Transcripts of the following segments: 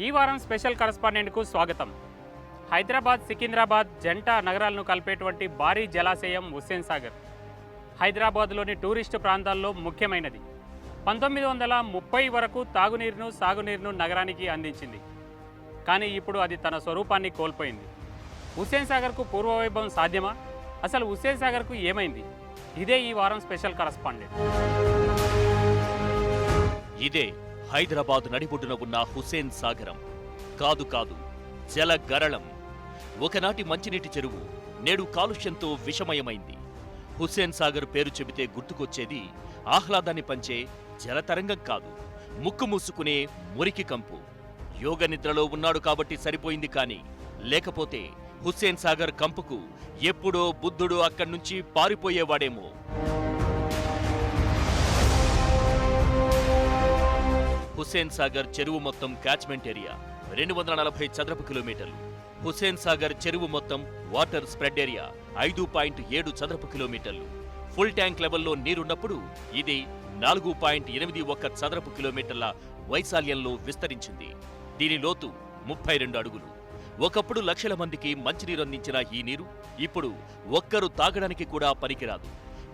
ఈ వారం స్పెషల్ కరస్పాండెంట్కు స్వాగతం. హైదరాబాద్ సికింద్రాబాద్ జంట నగరాలను కలిపేటువంటి భారీ జలాశయం హుస్సేన్ సాగర్ హైదరాబాద్లోని టూరిస్టు ప్రాంతాల్లో ముఖ్యమైనది. 1930 వరకు తాగునీరును సాగునీరును నగరానికి అందించింది. కానీ ఇప్పుడు అది తన స్వరూపాన్ని కోల్పోయింది. హుస్సేన్ సాగర్కు పూర్వవైభవం సాధ్యమా? అసలు హుస్సేన్ సాగర్కు ఏమైంది? ఇదే ఈ వారం స్పెషల్ కరస్పాండెంట్. ఇదే హైదరాబాద్ నడిబొడ్డున ఉన్న హుస్సేన్ సాగరం. కాదు కాదు, జల గరళం. ఒకనాటి మంచినీటి చెరువు నేడు కాలుష్యంతో విషమయమైంది. హుస్సేన్ సాగర్ పేరు చెబితే గుర్తుకొచ్చేది ఆహ్లాదాన్ని పంచే జలతరంగం కాదు, ముక్కు మూసుకునే మురికి కంపు. యోగ నిద్రలో ఉన్నాడు కాబట్టి సరిపోయింది, కానీ లేకపోతే హుస్సేన్ సాగర్ కంపుకు ఎప్పుడో బుద్ధుడు అక్కడ్నుంచి పారిపోయేవాడేమో. హుస్సేన్ సాగర్ చెరువు మొత్తం క్యాచ్మెంట్ ఏరియా 240 చదరపు కిలోమీటర్లు. హుస్సేన్ సాగర్ చెరువు మొత్తం వాటర్ స్ప్రెడ్ ఏరియా 5.7 చదరపు కిలోమీటర్లు. ఫుల్ ట్యాంక్ లెవెల్లో నీరున్నప్పుడు ఇది 4.81 చదరపు కిలోమీటర్ల వైశాల్యంలో విస్తరించింది. దీని లోతు 32 అడుగులు. ఒకప్పుడు లక్షల మందికి మంచినీరు అందించిన ఈ నీరు ఇప్పుడు ఒక్కరు తాగడానికి కూడా పనికిరాదు.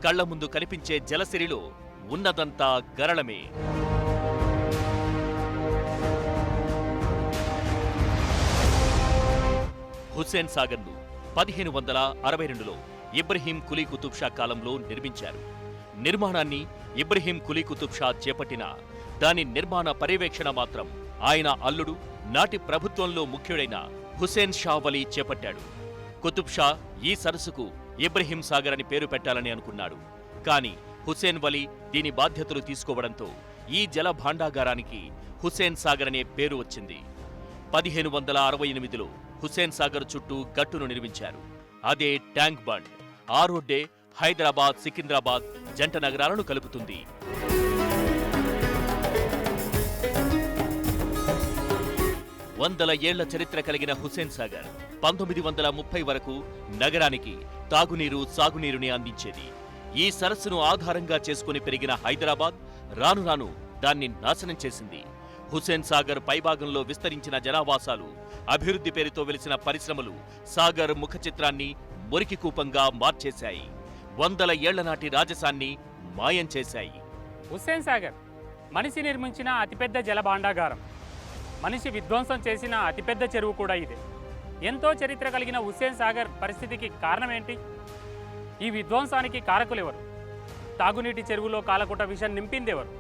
కళ్ల ముందు కనిపించే జలసిరిలో ఉన్నదంతా గరళమే. హుస్సేన్ సాగర్ను 1562లో ఇబ్రహీం కులీ కుతుబ్ షా కాలంలో నిర్మించారు. నిర్మాణాన్ని ఇబ్రహీం కులీ కుతుబ్ షా చేపట్టిన దాని నిర్మాణ పర్యవేక్షణ మాత్రం ఆయన అల్లుడు, నాటి ప్రభుత్వంలో ముఖ్యుడైన హుస్సేన్ షా వలీ చేపట్టాడు. కుతుబ్ షా ఈ సరస్సుకు ఇబ్రహీం సాగర్ అని పేరు పెట్టాలని అనుకున్నాడు. కానీ హుస్సేన్ వలీ దీని బాధ్యతలు తీసుకోవడంతో ఈ జల భాండాగారానికి హుస్సేన్ సాగర్ అనే పేరు వచ్చింది. 1568లో హుస్సేన్ సాగర్ చుట్టూ గట్టును నిర్మించారు. అదే ట్యాంక్ బండ్. ఆ రోడ్డే హైదరాబాద్ సికింద్రాబాద్ జంట నగరాలను కలుపుతుంది. వందల ఏళ్ల చరిత్ర కలిగిన హుస్సేన్ సాగర్ 1930 వరకు నగరానికి తాగునీరు సాగునీరుని అందించేది. ఈ సరస్సును ఆధారంగా చేసుకుని పెరిగిన హైదరాబాద్ రాను రాను దాన్ని నాశనం చేసింది. హుస్సేన్ సాగర్ పైభాగంలో విస్తరించిన జనావాసాలు, అభివృద్ధి పేరుతో వెలిసిన పరిశ్రమలు సాగర్ ముఖ చిత్రాన్ని మురికి కూపంగా మార్చేశాయి. వందల ఏళ్ల నాటి రాజసాన్ని మాయం చేశాయి. హుస్సేన్ సాగర్ మనిషి నిర్మించిన అతిపెద్ద జల భాండాగారం. మనిషి విధ్వంసం చేసిన అతిపెద్ద చెరువు కూడా ఇదే. ఎంతో చరిత్ర కలిగిన హుస్సేన్ సాగర్ పరిస్థితికి కారణమేంటి? ఈ విధ్వంసానికి కారకులెవరు? తాగునీటి చెరువులో కాలకుట విషం నింపిందెవరు?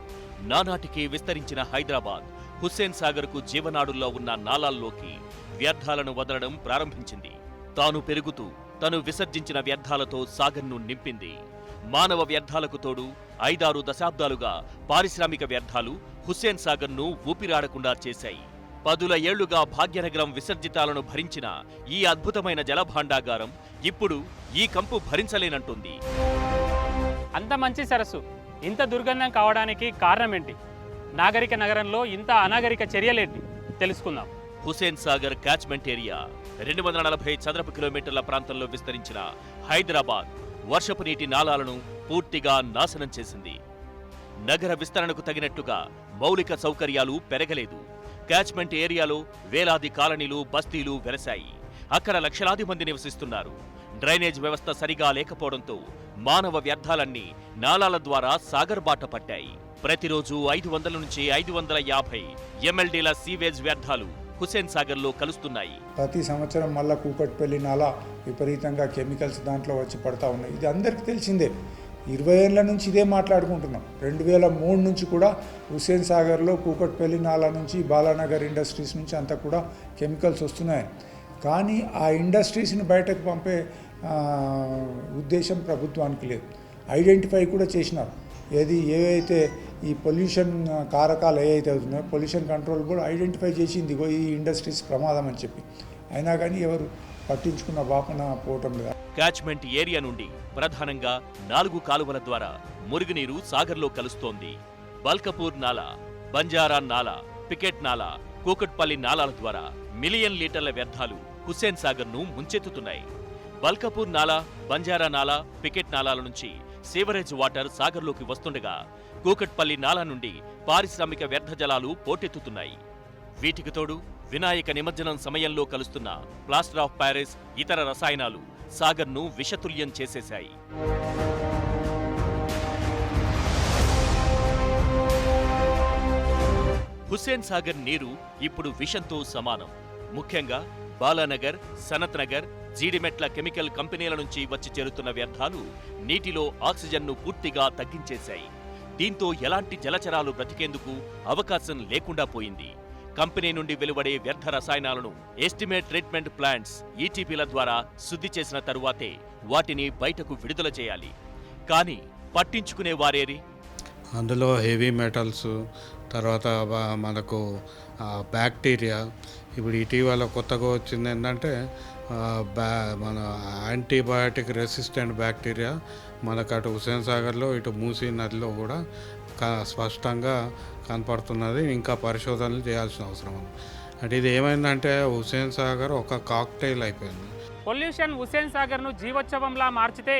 నానాటికి విస్తరించిన హైదరాబాద్ హుస్సేన్ సాగర్కు జీవనాడుల్లో ఉన్న నాలాల్లోకి వ్యర్థాలను వదలడం ప్రారంభించింది. తాను పెరుగుతూ తను విసర్జించిన వ్యర్థాలతో సాగర్ను నింపింది. మానవ వ్యర్థాలకు తోడు 5-6 దశాబ్దాలుగా పారిశ్రామిక వ్యర్థాలు హుస్సేన్ సాగర్ను ఊపిరాడకుండా చేశాయి. 10 ఏళ్లుగా భాగ్యనగరం విసర్జితాలను భరించిన ఈ అద్భుతమైన జలభాండాగారం ఇప్పుడు ఈ కంపు భరించలేనంటుంది. అంత మంచి సరస్సు ఇంత దుర్గంధం కావడానికి కారణమేంటి? నాగరిక నగరంలో ఇంత అనాగరిక చర్యలేంటి? తెలుసుకుందాం. హుస్సేన్ సాగర్ క్యాచ్మెంట్ ఏరియా 240 చదరపు కిలోమీటర్ల ప్రాంతంలో విస్తరించిన హైదరాబాద్ వర్షపు నీటి నాలాలను పూర్తిగా నాశనం చేసింది. నగర విస్తరణకు తగినట్టుగా మౌలిక సౌకర్యాలు పెరగలేదు. క్యాచ్మెంట్ ఏరియాలో వేలాది కాలనీలు, బస్తీలు వెలశాయి. అక్కడ లక్షలాది మంది నివసిస్తున్నారు. డ్రైనేజ్ వ్యవస్థ సరిగా లేకపోవడంతో మానవ వ్యర్థాలన్నీ నాలాల ద్వారా సాగర్ బాట పట్టాయి. ప్రతిరోజు 500 నుంచి 550 MLDల సీవేజ్ వ్యర్థాలు హుస్సేన్ సాగర్లో కలుస్తున్నాయి. ప్రతి సంవత్సరం మళ్ళా కూకట్పల్లి నాలా విపరీతంగా కెమికల్స్ దాంట్లో వచ్చి పడతా ఉన్నాయి. ఇది అందరికీ తెలిసిందే. 20 ఏళ్ల నుంచి ఇదే మాట్లాడుకుంటున్నాం. 2003 నుంచి కూడా హుస్సేన్ సాగర్లో కూకట్పల్లి నాలా నుంచి బాలానగర్ ఇండస్ట్రీస్ నుంచి అంతా కూడా కెమికల్స్ వస్తున్నాయి. కానీ ఆ ఇండస్ట్రీస్ని బయటకు పంపే ఉద్దేశం ప్రభుత్వానికి లేదు. ఐడెంటిఫై కూడా చేసినారు. ఏవైతే ఈ పొల్యూషన్ కారకాలు ఏవైతే అవుతున్నాయో పొల్యూషన్ కంట్రోల్ కూడా ఐడెంటిఫై చేసింది ఈ ఇండస్ట్రీస్ ప్రమాదం అని చెప్పి. అయినా కానీ ఎవరు పట్టించుకున్న బాపన పోవటం లేదు. క్యాచ్మెంట్ ఏరియా నుండి ప్రధానంగా 4 కాలువల ద్వారా మురుగునీరు సాగర్లో కలుస్తోంది. బల్కపూర్ నాలా, బంజారా నాలా, పికెట్ నాలా, కూకట్పల్లి నాలాల ద్వారా మిలియన్ లీటర్ల వ్యర్థాలు హుస్సేన్ సాగర్ను ముంచెత్తుతున్నాయి. బల్కపూర్ నాలా, బంజారా నాలా, పికెట్ నాలాల నుంచి సీవరేజ్ వాటర్ సాగర్లోకి వస్తుండగా కూకట్పల్లి నాలా నుండి పారిశ్రామిక వ్యర్థ జలాలు పోటెత్తుతున్నాయి. వీటికి తోడు వినాయక నిమజ్జనం సమయంలో కలుస్తున్న ప్లాస్టర్ ఆఫ్ ప్యారిస్, ఇతర రసాయనాలు సాగర్ను విషతుల్యం చేసేశాయి. హుస్సేన్ సాగర్ నీరు ఇప్పుడు విషంతో సమానం. ముఖ్యంగా బాలానగర్, సనత్ నగర్, జీడిమెట్ల కెమికల్ కంపెనీల నుంచి వచ్చి చేరుతున్న వ్యర్థాలు నీటిలో ఆక్సిజన్ను పూర్తిగా తగ్గించేశాయి. దీంతో ఎలాంటి జలచరాలు బ్రతికేందుకు అవకాశం లేకుండా పోయింది. కంపెనీ నుండి వెలువడే వ్యర్థ రసాయనాలను ఎస్టిమేట్ ట్రీట్మెంట్ ప్లాంట్స్ ఈటీపీల ద్వారా శుద్ధి చేసిన తరువాతే వాటిని బయటకు విడుదల చేయాలి. కానీ పట్టించుకునే వారేరి? అందులో హెవీ మెటల్స్, తర్వాత మనకు బ్యాక్టీరియా. ఇప్పుడు ఇటీవల కొత్తగా వచ్చింది ఏంటంటే మన యాంటీబయాటిక్ రెసిస్టెంట్ బ్యాక్టీరియా మనకు అటు హుస్సేన్ సాగర్లో ఇటు మూసీ నదిలో కూడా స్పష్టంగా కనపడుతున్నది. ఇంకా పరిశోధనలు చేయాల్సిన అవసరం ఉంది. అంటే ఇది ఏమైందంటే హుస్సేన్ సాగర్ ఒక కాక్టైల్ అయిపోయింది. పొల్యూషన్ హుస్సేన్ సాగర్ను జీవోత్సవంలా మార్చితే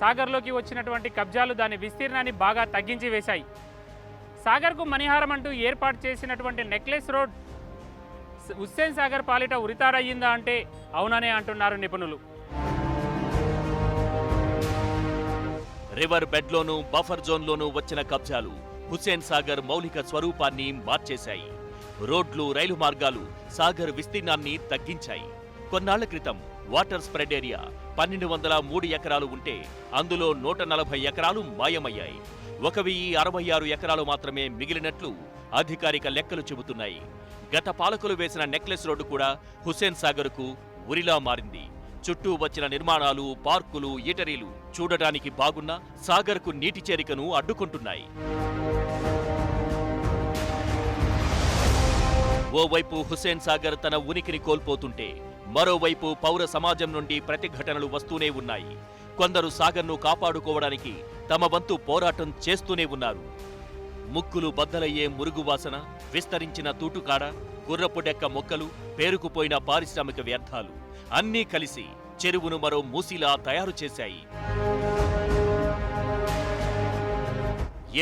సాగర్లోకి వచ్చినటువంటి కబ్జాలు దాని విస్తీర్ణాన్ని బాగా తగ్గించి వేశాయి. సాగర్కు మణిహారం అంటూ ఏర్పాటు చేసినటువంటి నెక్లెస్ రోడ్ హుస్సేన్ సాగర్ పాలిట ఉరితాడయ్యిందా అంటే అవుననే అంటున్నారు నిపుణులు. రివర్ బెడ్లోనూ బఫర్ జోన్లోనూ వచ్చిన కబ్జాలు హుస్సేన్ సాగర్ మౌలిక స్వరూపాన్ని మార్చేశాయి. రోడ్లు, రైలు మార్గాలు సాగర్ విస్తీర్ణాన్ని తగ్గించాయి. కొన్నాళ్ల క్రితం వాటర్ స్ప్రెడ్ ఏరియా 1203 ఎకరాలు ఉంటే అందులో 140 ఎకరాలు మాయమయ్యాయి. 1066 ఎకరాలు మాత్రమే మిగిలినట్లు అధికారిక లెక్కలు చెబుతున్నాయి. గత పాలకులు వేసిన నెక్లెస్ రోడ్డు కూడా హుస్సేన్ సాగర్కు ఉరిలా మారింది. చుట్టూ వచ్చిన నిర్మాణాలు, పార్కులు, ఈటరీలు చూడటానికి బాగున్నా సాగర్కు నీటి చేరికను అడ్డుకుంటున్నాయి. ఓవైపు హుస్సేన్ సాగర్ తన ఉనికిని కోల్పోతుంటే మరోవైపు పౌర సమాజం నుండి ప్రతిఘటనలు వస్తూనే ఉన్నాయి. కొందరు సాగర్ను కాపాడుకోవడానికి తమ వంతు పోరాటం చేస్తూనే ఉన్నారు. ముక్కులు బద్దలయ్యే మురుగు వాసన, విస్తరించిన తూటుకాడ, గుర్రపు డెక్క మొక్కలు, పేరుకుపోయిన పారిశ్రామిక వ్యర్థాలు అన్నీ కలిసి చెరువును మరో మూసిలా తయారు చేశాయి.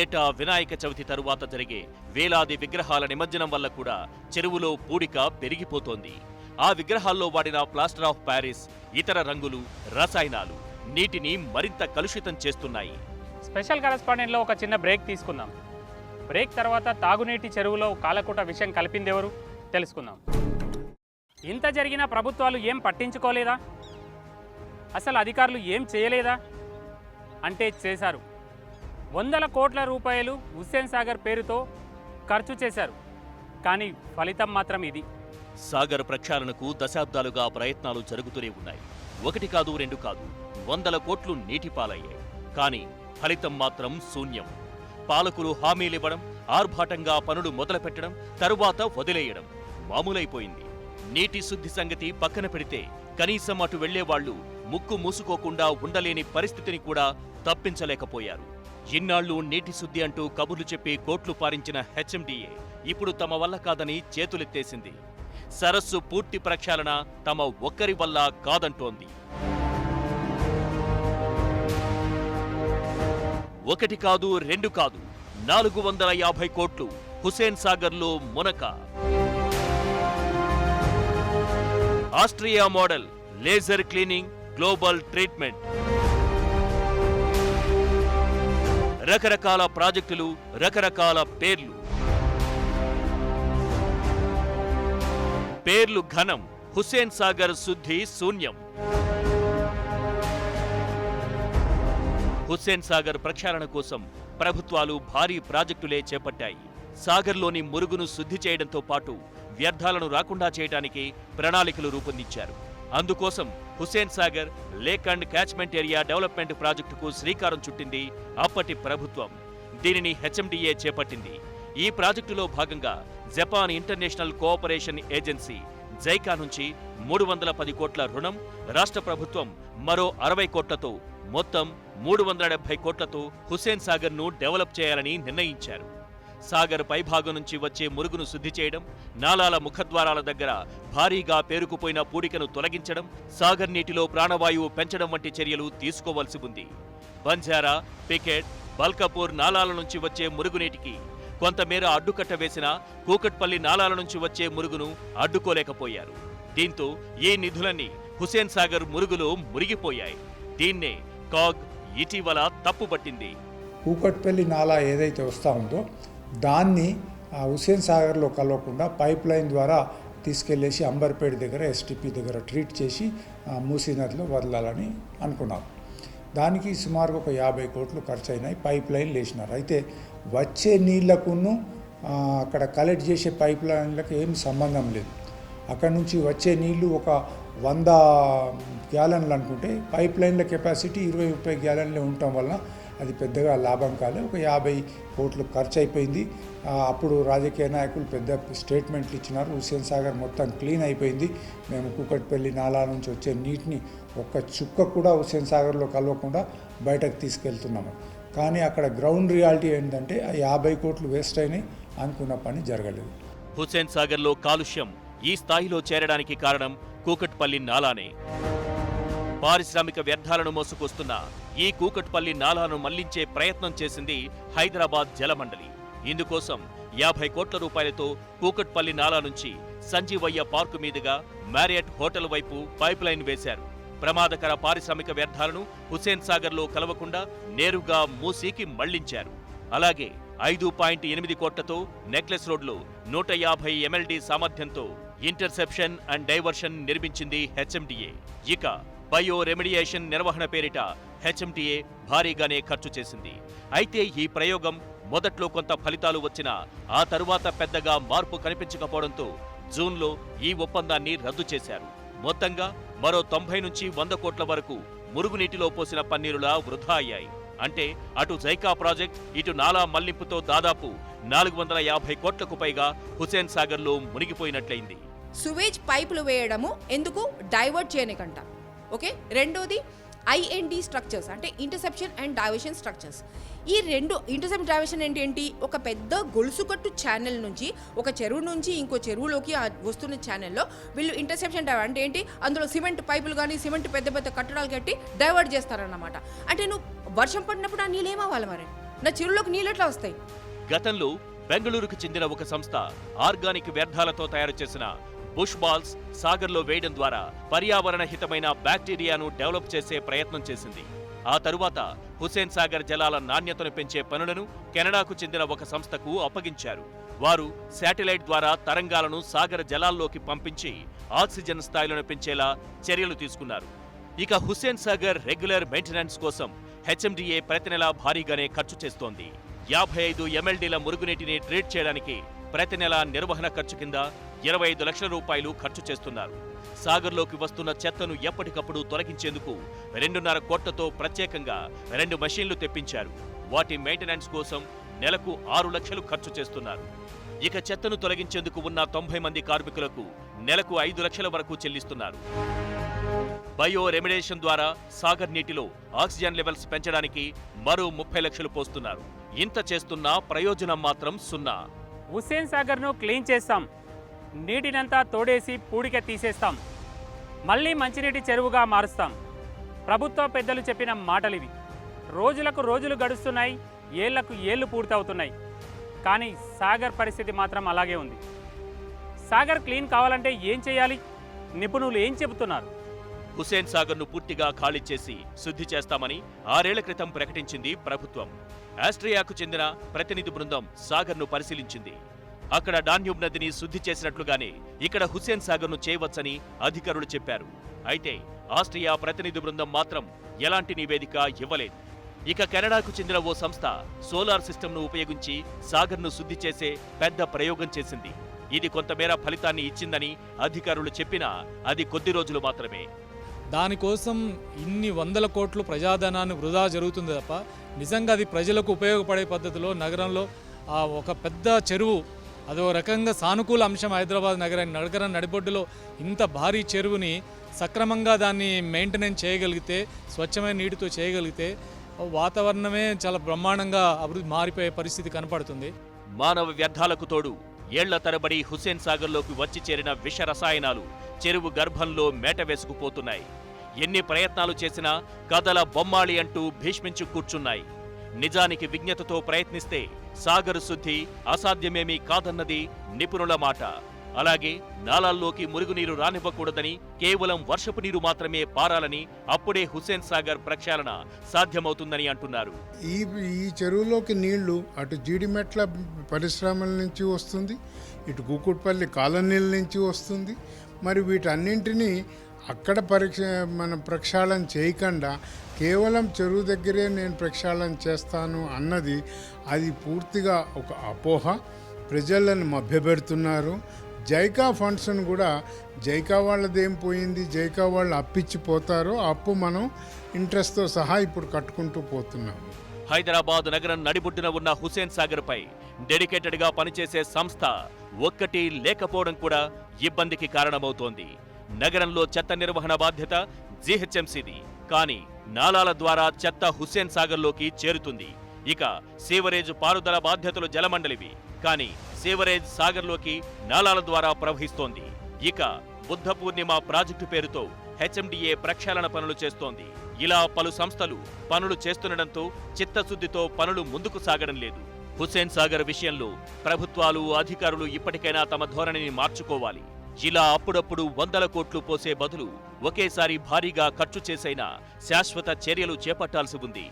ఏటా వినాయక చవితి తరువాత జరిగే వేలాది విగ్రహాల నిమజ్జనం వల్ల కూడా చెరువులో పూడిక పెరిగిపోతోంది. ఆ విగ్రహాల్లో వాడిన ప్లాస్టర్ ఆఫ్ ప్యారిస్, ఇతర రంగులు, రసాయనాలు నీటిని మరింత కలుషితం చేస్తున్నాయి. స్పెషల్ కరెస్పాండెంట్లో ఒక చిన్న బ్రేక్ తీసుకుందాం. బ్రేక్ తర్వాత తాగునీటి చెరువులో కాలకూట విషయం కలిపిందెవరు తెలుసుకుందాం. ఇంత జరిగినా ప్రభుత్వాలు ఏం పట్టించుకోలేదా? అసలు అధికారులు ఏం చేయలేదా అంటే చేశారు. 100 కోట్ల రూపాయలు హుస్సేన్ సాగర్ పేరుతో ఖర్చు చేశారు. కానీ ఫలితం మాత్రం ఇది. సాగర్ ప్రక్షాళనకు దశాబ్దాలుగా ప్రయత్నాలు జరుగుతూనే ఉన్నాయి. 1 కాదు, 2 కాదు, 100 కోట్లు నీటిపాలయ్యాయి. కానీ ఫలితం మాత్రం శూన్యం. పాలకులు హామీలివ్వడం, ఆర్భాటంగా పనులు మొదలుపెట్టడం, తరువాత వదిలేయడం మామూలైపోయింది. నీటి శుద్ధి సంగతి పక్కన పెడితే కనీసం అటు వెళ్లేవాళ్లు ముక్కు మూసుకోకుండా ఉండలేని పరిస్థితిని కూడా తప్పించలేకపోయారు. ఇన్నాళ్లు నీటి శుద్ధి అంటూ కబుర్లు చెప్పి కోట్లు పారించిన హెచ్ఎండిఏ ఇప్పుడు తమ వల్ల కాదని చేతులెత్తేసింది. సరస్సు పూర్తి ప్రక్షాళన తమ ఒక్కరి వల్ల కాదంటోంది. 1 కాదు, 2 కాదు, 450 కోట్లు హుస్సేన్ సాగర్లో మునక. Austria model laser cleaning, global treatment. రకరకాల ప్రాజెక్టులు, రకరకాల పేర్లు. పేర్లు ఘనం, హుస్సేన్ సాగర్ శుద్ధి శూన్యం. హుస్సేన్ సాగర్ ప్రక్షాళన కోసం ప్రభుత్వాలు భారీ ప్రాజెక్టులే చేపట్టాయి. సాగర్లోని మురుగును శుద్ధి చేయడంతో పాటు వ్యర్థాలను రాకుండా చేయడానికి ప్రణాళికలు రూపొందించారు. అందుకోసం Hussain Sagar lake and catchment area development ప్రాజెక్టుకు శ్రీకారం చుట్టింది అప్పటి ప్రభుత్వం. దీనిని హెచ్ఎండిఏ చేపట్టింది. ఈ ప్రాజెక్టులో భాగంగా Japan international cooperation agency JICA నుంచి 310 కోట్ల రుణం, రాష్ట్ర ప్రభుత్వం మరో 60 కోట్లతో మొత్తం 370 కోట్లతో హుస్సేన్ సాగర్ను డెవలప్ చేయాలని నిర్ణయించారు. సాగర్ పైభాగం నుంచి వచ్చే మురుగును శుద్ధి చేయడం, నాలాల ముఖద్వారాల దగ్గర భారీగా పేరుకుపోయిన పూడికను తొలగించడం, సాగర్ నీటిలో ప్రాణవాయువు పెంచడం వంటి చర్యలు తీసుకోవాల్సి ఉంది. బంజారా, పికెట్, బల్కపూర్ నాలాల నుంచి వచ్చే మురుగునీటికి కొంతమేర అడ్డుకట్ట వేసిన కూకట్పల్లి నాలాల నుంచి వచ్చే మురుగును అడ్డుకోలేకపోయారు. దీంతో ఈ నిధులన్నీ హుస్సేన్ సాగర్ మురుగులో మురిగిపోయాయి. దీన్నే కాగ్ ఇటీవల తప్పుపట్టింది. కూకట్పల్లి నాలా ఏదైతే వస్తూ ఉందో దాన్ని హుస్సేన్ సాగర్లో కలవకుండా పైప్ లైన్ ద్వారా తీసుకెళ్ళేసి అంబర్పేట దగ్గర ఎస్టీపీ దగ్గర ట్రీట్ చేసి మూసీ నదిలో వదలాలని అనుకున్నాం. దానికి సుమారుగా ఒక 50 కోట్లు ఖర్చు అయినాయి. పైప్ లైన్ వేసినారు. అయితే వచ్చే నీళ్లకును అక్కడ కలెక్ట్ చేసే పైప్ లైన్లకు ఏం సంబంధం లేదు. అక్కడ నుంచి వచ్చే నీళ్లు ఒక 100 గ్యాలన్లు అనుకుంటే పైప్ లైన్ల కెపాసిటీ 20-30 గ్యాలన్లే ఉండటం వల్ల అది పెద్దగా లాభం కాలే. ఒక 50 కోట్లు ఖర్చు అయిపోయింది. అప్పుడు రాజకీయ నాయకులు పెద్ద స్టేట్మెంట్లు ఇచ్చినారు. హుస్సేన్ సాగర్ మొత్తం క్లీన్ అయిపోయింది, మేము కూకట్పల్లి నాలా నుంచి వచ్చే నీటిని ఒక్క చుక్క కూడా హుస్సేన్ సాగర్లో కలవకుండా బయటకు తీసుకెళ్తున్నాము. కానీ అక్కడ గ్రౌండ్ రియాలిటీ ఏంటంటే ఆ 50 కోట్లు వేస్ట్ అయినాయి, అనుకున్న పని జరగలేదు. హుస్సేన్ సాగర్లో కాలుష్యం ఈ స్థాయిలో చేరడానికి కారణం కూకట్పల్లి నాలానే. పారిశ్రామిక వ్యర్థాలను మోసుకొస్తున్న ఈ కూకట్పల్లి నాలాను మళ్లించే ప్రయత్నం చేసింది హైదరాబాద్ జలమండలి. ఇందుకోసం 50 కోట్ల రూపాయలతో కూకట్పల్లి నాలా నుంచి సంజీవయ్య పార్కు మీదుగా మ్యారియట్ హోటల్ వైపు పైప్ లైన్ వేశారు. ప్రమాదకర పారిశ్రామిక వ్యర్థాలను హుస్సేన్ సాగర్లో కలవకుండా నేరుగా మూసీకి మళ్లించారు. అలాగే 5.8 కోట్లతో నెక్లెస్ రోడ్లో 150 MLD సామర్థ్యంతో ఇంటర్సెప్షన్ అండ్ డైవర్షన్ నిర్మించింది హెచ్ఎండిఏ. ఇక బయో రెమిడియేషన్ నిర్వహణ పేరిట హెచ్ఎండిఏ భారీగానే ఖర్చు చేసింది. అయితే ఈ ప్రయోగం మొదట్లో కొంత ఫలితాలు వచ్చినా ఆ తరువాత పెద్దగా మార్పు కనిపించకపోవడంతో జూన్లో ఈ ఒప్పందాన్ని రద్దు చేశారు. మొత్తంగా మరో 90 నుంచి 100 కోట్ల వరకు మురుగునీటిలో పోసిన పన్నీరులా వృధా అయ్యాయి. అంటే అటు జైకా ప్రాజెక్ట్, ఇటు నాలా మళ్లింపుతో దాదాపు 450 కోట్లకు పైగా హుస్సేన్ సాగర్లో మునిగిపోయినట్లయింది. సువేజ్ పైపులు వేయడము ఎందుకు డైవర్ట్ చేయనికంట. ఓకే, రెండోది ఐఎన్డి స్ట్రక్చర్స్ అంటే ఇంటర్సెప్షన్ అండ్ డైవర్షన్ స్ట్రక్చర్స్. ఈ రెండు ఇంటర్సెప్షన్ డైవర్షన్ ఏంటి, ఒక పెద్ద గొలుసుకట్టు ఛానల్ నుంచి ఒక చెరువు నుంచి ఇంకో చెరువులోకి వస్తున్న ఛానల్లో వీళ్ళు ఇంటర్సెప్షన్ డైవర్ అంటే ఏంటి, అందులో సిమెంట్ పైపులు కానీ సిమెంట్ పెద్ద పెద్ద కట్టడాలు కట్టి డైవర్ట్ చేస్తారన్నమాట. అంటే నువ్వు వర్షం పడినప్పుడు ఆ నీళ్ళు ఏమవ్వాలి, మరి నా చెరువులోకి నీళ్ళు ఎట్లా వస్తాయి? గతంలో బెంగళూరుకు చెందిన ఒక సంస్థ ఆర్గానిక్ వ్యర్థాలతో తయారు చేసిన బుష్ బాల్స్ సాగర్లో వేయడం ద్వారా పర్యావరణ హితమైన బ్యాక్టీరియాను డెవలప్ చేసే ప్రయత్నం చేసింది. ఆ తరువాత హుస్సేన్ సాగర్ జలాల నాణ్యతను పెంచే పనులను కెనడాకు చెందిన ఒక సంస్థకు అప్పగించారు. వారు శాటిలైట్ ద్వారా తరంగాలను సాగర్ జలాల్లోకి పంపించి ఆక్సిజన్ స్థాయిలను పెంచేలా చర్యలు తీసుకున్నారు. ఇక హుస్సేన్ సాగర్ రెగ్యులర్ మెయింటెనెన్స్ కోసం హెచ్ఎండిఏ ప్రతి నెలా భారీగానే ఖర్చు చేస్తోంది. 55 MLDల మురుగునీటిని ట్రీట్ చేయడానికి ప్రతి నెల నిర్వహణ ఖర్చు కింద 25 లక్షల రూపాయలు ఖర్చు చేస్తున్నారు. సాగర్లోకి వస్తున్న చెత్తను ఎప్పటికప్పుడు తొలగించేందుకు 2.5 కోట్లతో ప్రత్యేకంగా 2 మెషీన్లు తెప్పించారు. వాటి మెయింటెనెన్స్ కోసం నెలకు 6 లక్షలు ఖర్చు చేస్తున్నారు. ఇక చెత్తను తొలగించేందుకు ఉన్న 90 మంది కార్మికులకు నెలకు 5 లక్షల వరకు చెల్లిస్తున్నారు. బయో రెమిడియేషన్ ద్వారా సాగర్ నీటిలో ఆక్సిజన్ లెవెల్స్ పెంచడానికి మరో 30 లక్షలు పోస్తున్నారు. ఇంత చేస్తున్నా ప్రయోజనం మాత్రం సున్నా. హుస్సేన్ సాగర్ను క్లీన్ చేస్తాం, నీటినంతా తోడేసి పూడిక తీసేస్తాం, మళ్ళీ మంచినీటి చెరువుగా మారుస్తాం. ప్రభుత్వ పెద్దలు చెప్పిన మాటలివి. రోజులకు రోజులు గడుస్తున్నాయి, ఏళ్లకు ఏళ్లు పూర్తవుతున్నాయి. కానీ సాగర్ పరిస్థితి మాత్రం అలాగే ఉంది. సాగర్ క్లీన్ కావాలంటే ఏం చేయాలి? నిపుణులు ఏం చెబుతున్నారు? హుస్సేన్ సాగర్ను పూర్తిగా ఖాళీ చేసి శుద్ధి చేస్తామని 6 ఏళ్ల క్రితం ప్రకటించింది ప్రభుత్వం. ఆస్ట్రియాకు చెందిన ప్రతినిధి బృందం సాగర్ను పరిశీలించింది. అక్కడ డాన్యూబ్ నదిని శుద్ధి చేసినట్లుగానే ఇక్కడ హుస్సేన్ సాగర్ను చేయవచ్చని అధికారులు చెప్పారు. అయితే ఆస్ట్రియా ప్రతినిధి బృందం మాత్రం ఎలాంటి నివేదిక ఇవ్వలేదు. ఇక కెనడాకు చెందిన ఓ సంస్థ సోలార్ సిస్టమ్ను ఉపయోగించి సాగర్ను శుద్ధి చేసే పెద్ద ప్రయోగం చేసింది. ఇది కొంతమేర ఫలితాన్ని ఇచ్చిందని అధికారులు చెప్పినా అది కొద్ది రోజులు మాత్రమే. దానికోసం ఇన్ని 100 కోట్లు ప్రజాధనాన్ని వృధా జరుగుతుంది తప్ప నిజంగా అది ప్రజలకు ఉపయోగపడే పద్ధతిలో నగరంలో ఒక పెద్ద చెరువు, అదో రకంగా సానుకూల అంశం. హైదరాబాద్ నగరం నడిబొడ్డులో ఇంత భారీ చెరువుని సక్రమంగా దాన్ని మెయింటెనెన్స్ చేయగలిగితే, స్వచ్ఛమైన నీటితో చేయగలిగితే వాతావరణమే చాలా బ్రహ్మాండంగా అభివృద్ధి మారిపోయే పరిస్థితి కనపడుతుంది. మానవ వ్యర్థాలకు తోడు ఏళ్ల తరబడి హుస్సేన్ సాగర్లోకి వచ్చి చేరిన విష రసాయనాలు చెరువు గర్భంలో మేట వేసుకుపోతున్నాయి. ఎన్ని ప్రయత్నాలు చేసినా కథల బొమ్మాళి అంటూ భీష్మించు కూర్చున్నాయి. నిజానికి విజ్ఞతతో ప్రయత్నిస్తే సాగర్ శుద్ధి అసాధ్యమేమీ కాదన్నది నిపుణుల మాట. అలాగే నాలాల్లోకి మురుగునీరు రానివ్వకూడదని, కేవలం వర్షపు నీరు మాత్రమే పారాలని, అప్పుడే హుస్సేన్ సాగర్ ప్రక్షాళన సాధ్యమవుతుందని అంటున్నారు. ఈ చెరువులోకి నీళ్లు అటు జీడిమెట్ల పరిశ్రమల నుంచి వస్తుంది, ఇటు కూకుట్పల్లి కాలనీల నుంచి వస్తుంది. మరి వీటన్నింటినీ అక్కడ మనం ప్రక్షాళన చేయకుండా కేవలం చెరువు దగ్గరే నేను ప్రక్షాళన చేస్తాను అన్నది అది పూర్తిగా ఒక అపోహ. ప్రజలను మభ్యపెడుతున్నారు. జైకా ఫండ్స్ను కూడా జైకా వాళ్ళదేం పోయింది, జైకా వాళ్ళు అప్పిచ్చిపోతారో అప్పు మనం ఇంట్రెస్ట్తో సహా ఇప్పుడు కట్టుకుంటూ పోతున్నాము. హైదరాబాద్ నగరం నడిబొడ్డున ఉన్న హుస్సేన్ సాగర్ పై డెడికేటెడ్గా పనిచేసే సంస్థ ఒక్కటి లేకపోవడం కూడా ఇబ్బందికి కారణమవుతోంది. నగరంలో చెత్త నిర్వహణ బాధ్యత జీహెచ్ఎంసీది, కానీ నాలాల ద్వారా చెత్త హుస్సేన్ సాగర్లోకి చేరుతుంది. ఇక సీవరేజ్ పారుదల బాధ్యతలు జలమండలివి, కానీ సీవరేజ్ సాగర్లోకి నాలాల ద్వారా ప్రవహిస్తోంది. ఇక బుద్ధ పూర్ణిమ ప్రాజెక్టు పేరుతో హెచ్ఎండిఏ ప్రక్షాళన పనులు చేస్తోంది. ఇలా పలు సంస్థలు పనులు చేస్తుండటంతో చిత్తశుద్ధితో పనులు ముందుకు సాగడం లేదు. హుస్సేన్ సాగర్ విషయంలో ప్రభుత్వాలు, అధికారులు ఇప్పటికైనా తమ ధోరణిని మార్చుకోవాలి. ఇలా అప్పుడప్పుడు 100 కోట్లు పోసే బదులు ఒకేసారి భారీగా ఖర్చు చేసైనా శాశ్వత చర్యలు చేపట్టాల్సి ఉంది.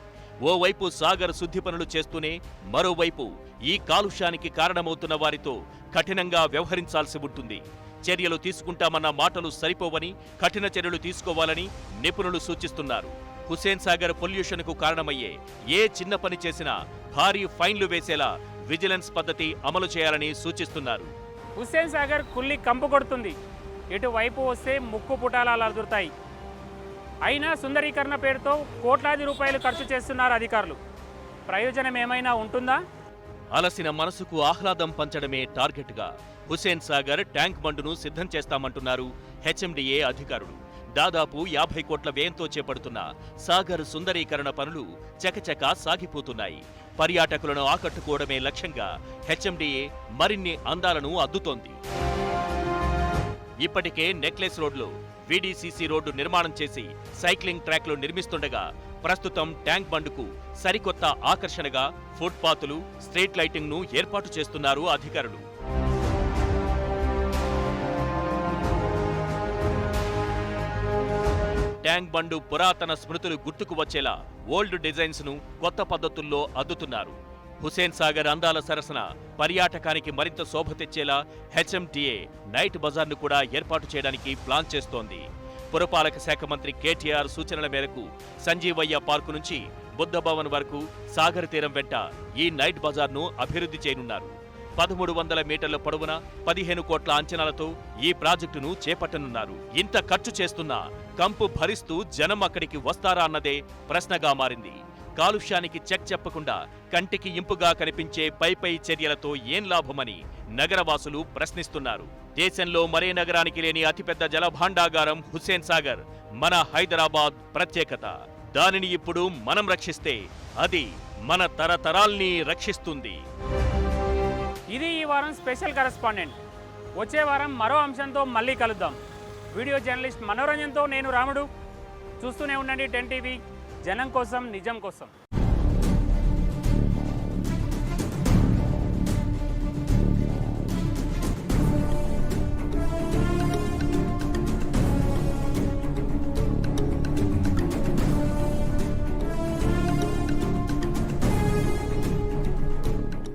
ఓవైపు సాగర్ శుద్ధి పనులు చేస్తూనే మరోవైపు ఈ కాలుష్యానికి కారణమవుతున్న వారితో కఠినంగా వ్యవహరించాల్సి ఉంటుంది. చర్యలు తీసుకుంటామన్న మాటలు సరిపోవని, కఠిన చర్యలు తీసుకోవాలని నిపుణులు సూచిస్తున్నారు. హుస్సేన్ సాగర్ పొల్యూషన్కు కారణమయ్యే ఏ చిన్న పని చేసినా భారీ ఫైన్లు వేసేలా విజిలెన్స్ పద్ధతి అమలు చేయాలని సూచిస్తున్నారు. హుస్సేన్ సాగర్ కుల్లి కంపు కొడుతుంది. ఎటువైపు వస్తే ముక్కు పుటాలాలు అదురుతాయి. అయినా సుందరీకరణ పేరుతో కోట్లాది రూపాయలు ఖర్చు చేస్తున్నారు అధికారులు. ప్రయోజనం ఏమైనా ఉంటుందా? అలసిన మనసుకు ఆహ్లాదం పంచడమే టార్గెట్గా హుస్సేన్ సాగర్ ట్యాంక్ బండును సిద్ధం చేస్తామంటున్నారు హెచ్ఎండిఏ అధికారులు. దాదాపు 50 కోట్ల వ్యయంతో చేపడుతున్న సాగర్ సుందరీకరణ పనులు చకచకా సాగిపోతున్నాయి. పర్యాటకులను ఆకట్టుకోవడమే లక్ష్యంగా హెచ్ఎండిఏ మరిన్ని అందాలను అద్దుతోంది. ఇప్పటికే నెక్లెస్ రోడ్లో వీడీసీసీ రోడ్డు నిర్మాణం చేసి సైక్లింగ్ ట్రాక్లు నిర్మిస్తుండగా ప్రస్తుతం ట్యాంక్ బండుకు సరికొత్త ఆకర్షణగా ఫుట్పాత్లు, స్ట్రీట్ లైటింగ్ను ఏర్పాటు చేస్తున్నారు అధికారులు. ట్యాంక్ బండు పురాతన స్మృతులు గుర్తుకు వచ్చేలా ఓల్డ్ డిజైన్స్ ను కొత్త పద్ధతుల్లో అద్దుతున్నారు. హుస్సేన్ సాగర్ అందాల సరసన పర్యాటకానికి మరింత శోభ తెచ్చేలా హెచ్ఎండిఏ నైట్ బజార్ను కూడా ఏర్పాటు చేయడానికి ప్లాన్ చేస్తోంది. పురపాలక శాఖ మంత్రి కేటీఆర్ సూచనల మేరకు సంజీవయ్య పార్కు నుంచి బుద్ధ భవన్ వరకు సాగర్ తీరం వెంట ఈ నైట్ బజార్ను అభివృద్ధి చేయనున్నారు. 1300 మీటర్ల పొడవున 15 కోట్ల అంచనాలతో ఈ ప్రాజెక్టును చేపట్టనున్నారు. ఇంత ఖర్చు చేస్తున్నా కంపు భరిస్తూ జనం అక్కడికి వస్తారా అన్నదే ప్రశ్నగా మారింది. కాలుష్యానికి చెక్ చెప్పకుండా కంటికి ఇంపుగా కనిపించే పై చర్యలతో ఏం లాభమని నగరవాసులు ప్రశ్నిస్తున్నారు. దేశంలో మరే నగరానికి లేని అతిపెద్ద జలభాండాగారం హుస్సేన్ సాగర్ మన హైదరాబాద్ ప్రత్యేకత. దానిని ఇప్పుడు మనం రక్షిస్తే అది మన తరతరాల్ని రక్షిస్తుంది. ఇది ఈ వారం స్పెషల్ కరెస్పాండెంట్. వచ్చే వారం మరో అంశంతో మళ్ళీ కలుద్దాం. వీడియో జర్నలిస్ట్ మనోరంజన్తో నేను రాముడు. చూస్తూనే ఉండండి 10 టీవీ, జనం కోసం, నిజం కోసం.